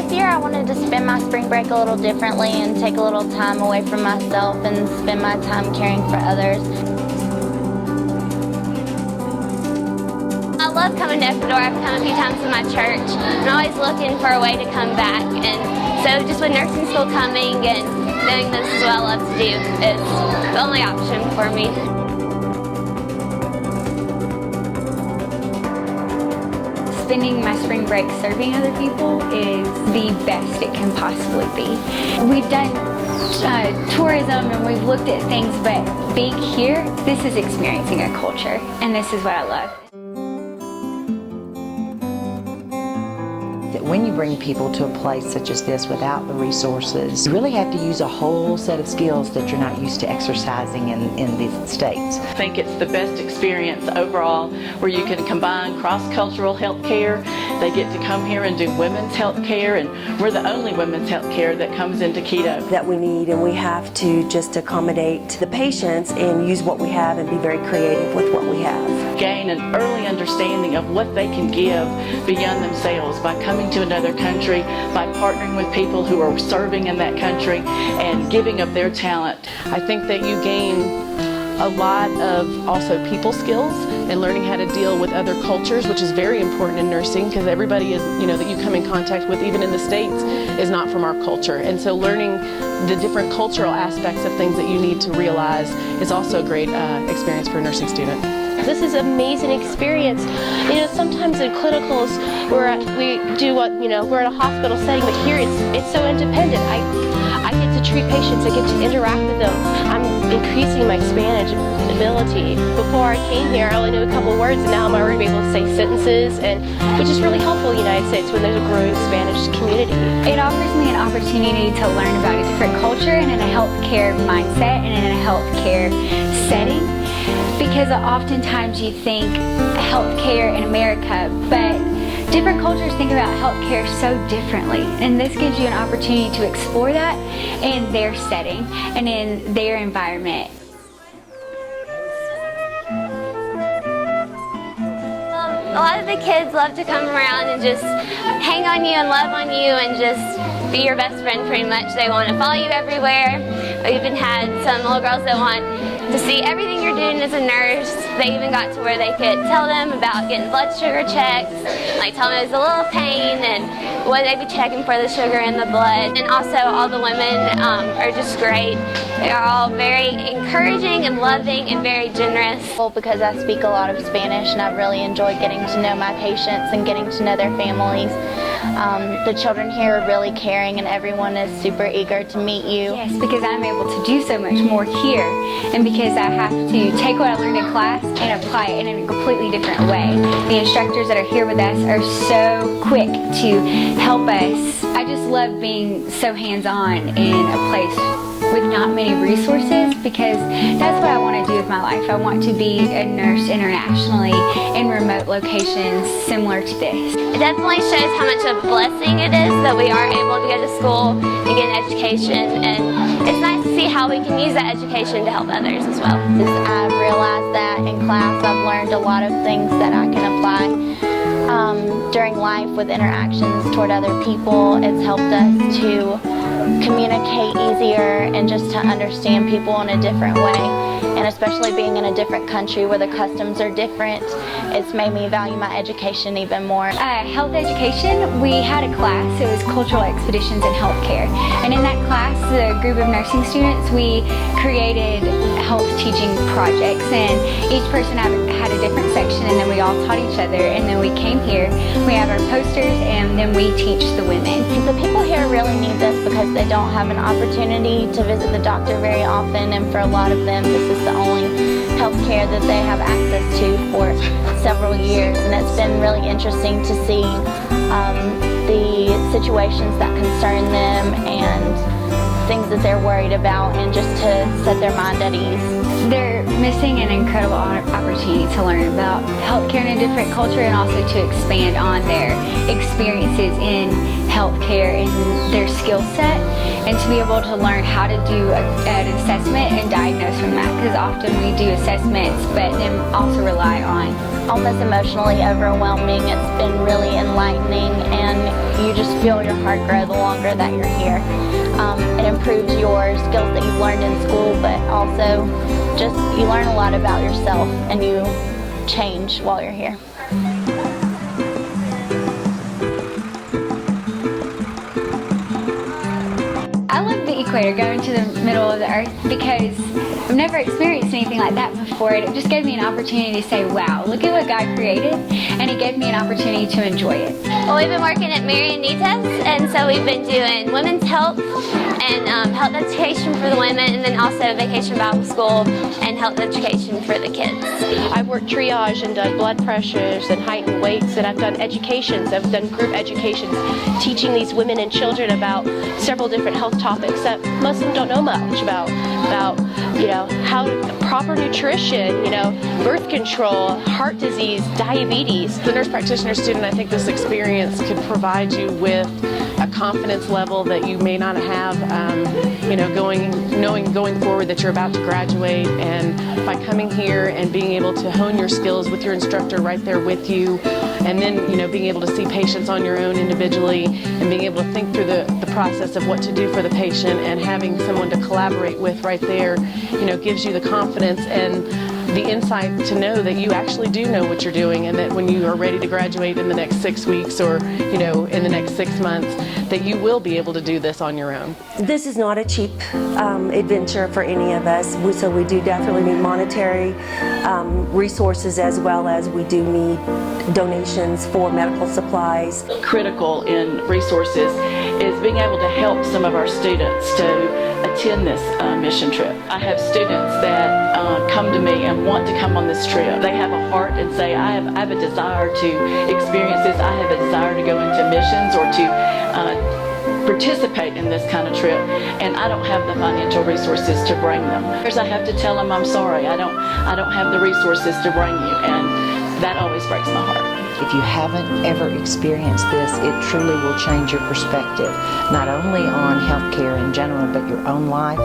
This year I wanted to spend my spring break a little differently and take a little time away from myself and spend my time caring for others. I love coming to Ecuador. I've come a few times to my church. I'm always looking for a way to come back, and so just with nursing school coming and doing this is what I love to do. It's the only option for me. Spending my spring break serving other people is the best it can possibly be. We've done tourism and we've looked at things, but being here, this is experiencing a culture, and this is what I love. When you bring people to a place such as this without the resources, you really have to use a whole set of skills that you're not used to exercising in the States. I think it's the best experience overall where you can combine cross-cultural health care. They get to come here and do women's health care, and we're the only women's health care that comes into Quito. That we need, and we have to just accommodate the patients and use what we have and be very creative with what we have. Gain an early understanding of what they can give beyond themselves by coming to another country, by partnering with people who are serving in that country and giving of their talent. I think that you gain a lot of also people skills and learning how to deal with other cultures, which is very important in nursing because everybody is, that you come in contact with, even in the States, is not from our culture. And so learning the different cultural aspects of things that you need to realize is also a great experience for a nursing student. This is an amazing experience. Sometimes in clinicals we're in a hospital setting, but here it's so independent. I get to treat patients, I get to interact with them. I'm increasing my Spanish ability. Before I came here, I only knew a couple of words, and now I'm already able to say sentences, which is really helpful in the United States when there's a growing Spanish community. It offers me an opportunity to learn about a different culture and in a healthcare mindset and in a healthcare setting. Because oftentimes you think healthcare in America, but different cultures think about healthcare so differently. And this gives you an opportunity to explore that in their setting and in their environment. A lot of the kids love to come around and just hang on you and love on you and just be your best friend pretty much. They want to follow you everywhere. I even had some little girls that want to see everything you're doing as a nurse. They even got to where they could tell them about getting blood sugar checks, like tell them it was a little pain and what they'd be checking for the sugar in the blood. And also all the women are just great. They're all very encouraging and loving and very generous. Well, because I speak a lot of Spanish and I've really enjoyed getting to know my patients and getting to know their families. The children here are really caring and everyone is super eager to meet you. Yes, because I'm able to do so much more here, and because I have to take what I learned in class and apply it in a completely different way. The instructors that are here with us are so quick to help us. I just love being so hands-on in a place with not many resources, because that's what I want to do with my life. I want to be a nurse internationally in remote locations similar to this. It definitely shows how much of a blessing it is that we are able to go to school and get an education, and it's nice to see how we can use that education to help others as well. I've realized that in class I've learned a lot of things that I can apply during life with interactions toward other people. It's helped us to communicate easier and just to understand people in a different way, and especially being in a different country where the customs are different, it's made me value my education even more. Health education, we had a class, it was Cultural Expeditions in Healthcare, and in that class, the group of nursing students, we created health teaching projects, and each person had a different section, and then we all taught each other, and then we came here, we have our posters, and then we teach the women. The people here really need this because they don't have an opportunity to visit the doctor very often, and for a lot of them this is the only health care that they have access to for several years, and it's been really interesting to see the situations that concern them and things that they're worried about and just to set their mind at ease. They're missing an incredible opportunity to learn about healthcare in a different culture and also to expand on their experiences in healthcare and their skill set, and to be able to learn how to do an assessment and diagnose from that, because often we do assessments but then also rely on Almost emotionally overwhelming. It's been really enlightening, and you just feel your heart grow the longer that you're here. It improves your skills that you've learned in school, but also just you learn a lot about yourself and you change while you're here. I love the equator, going to the middle of the earth, because I've never experienced anything like that before, and it just gave me an opportunity to say, wow, look at what God created, and it gave me an opportunity to enjoy it. Well, we've been working at Marianitas, and so we've been doing women's health and health education for the women, and then also vacation Bible school and health education for the kids. I've worked triage and done blood pressures and height and weights, and I've done educations. I've done group educations, teaching these women and children about several different health topics that most of them don't know much about how proper nutrition, birth control, heart disease, diabetes. As a nurse practitioner student, I think this experience could provide you with a confidence level that you may not have, going forward that you're about to graduate. And by coming here and being able to hone your skills with your instructor right there with you, and then being able to see patients on your own individually, and being able to think through the process of what to do for the patient, and having someone to collaborate with right there, gives you the confidence and the insight to know that you actually do know what you're doing, and that when you are ready to graduate in the next 6 weeks or in the next 6 months, that you will be able to do this on your own. This is not a cheap adventure for any of us, so we do definitely need monetary resources, as well as we do need donations for medical supplies. Critical in resources is being able to help some of our students to attend this mission trip. I have students that come to me and want to come on this trip. They have a heart and say, I have a desire to experience this. I have a desire to go into missions or to participate in this kind of trip, and I don't have the financial resources to bring them. I have to tell them, I'm sorry, I don't have the resources to bring you, and that always breaks my heart. If you haven't ever experienced this, it truly will change your perspective, not only on healthcare in general, but your own life,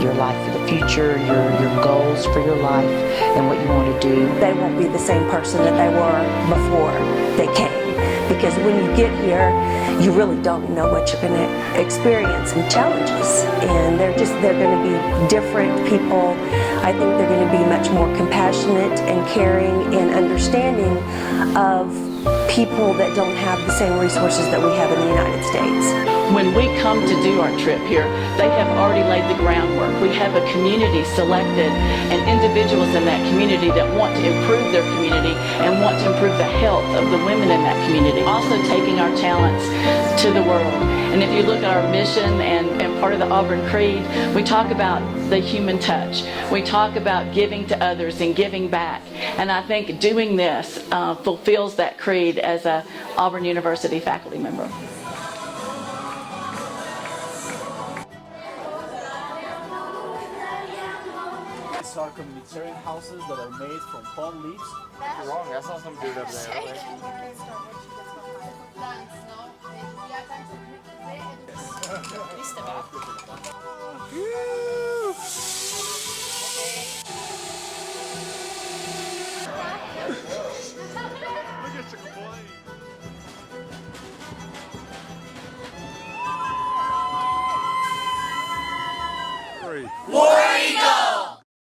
your life for the future, your goals for your life, and what you want to do. They won't be the same person that they were before they came, because when you get here, you really don't know what you're going to experience and challenges, and they're going to be different people. I think they're going to be much more compassionate and caring and understanding of people that don't have the same resources that we have in the United States. When we come to do our trip here, they have already laid the groundwork. We have a community selected and individuals in that community that want to improve their community and want to improve the health of the women in that community. Also taking our talents to the world. And if you look at our mission and part of the Auburn Creed, we talk about the human touch. We talk about giving to others and giving back. And I think doing this fulfills that creed as a Auburn University faculty member. These are communitarian houses that are made from palm leaves. You're wrong, that's not some dude up there. Look at you complain.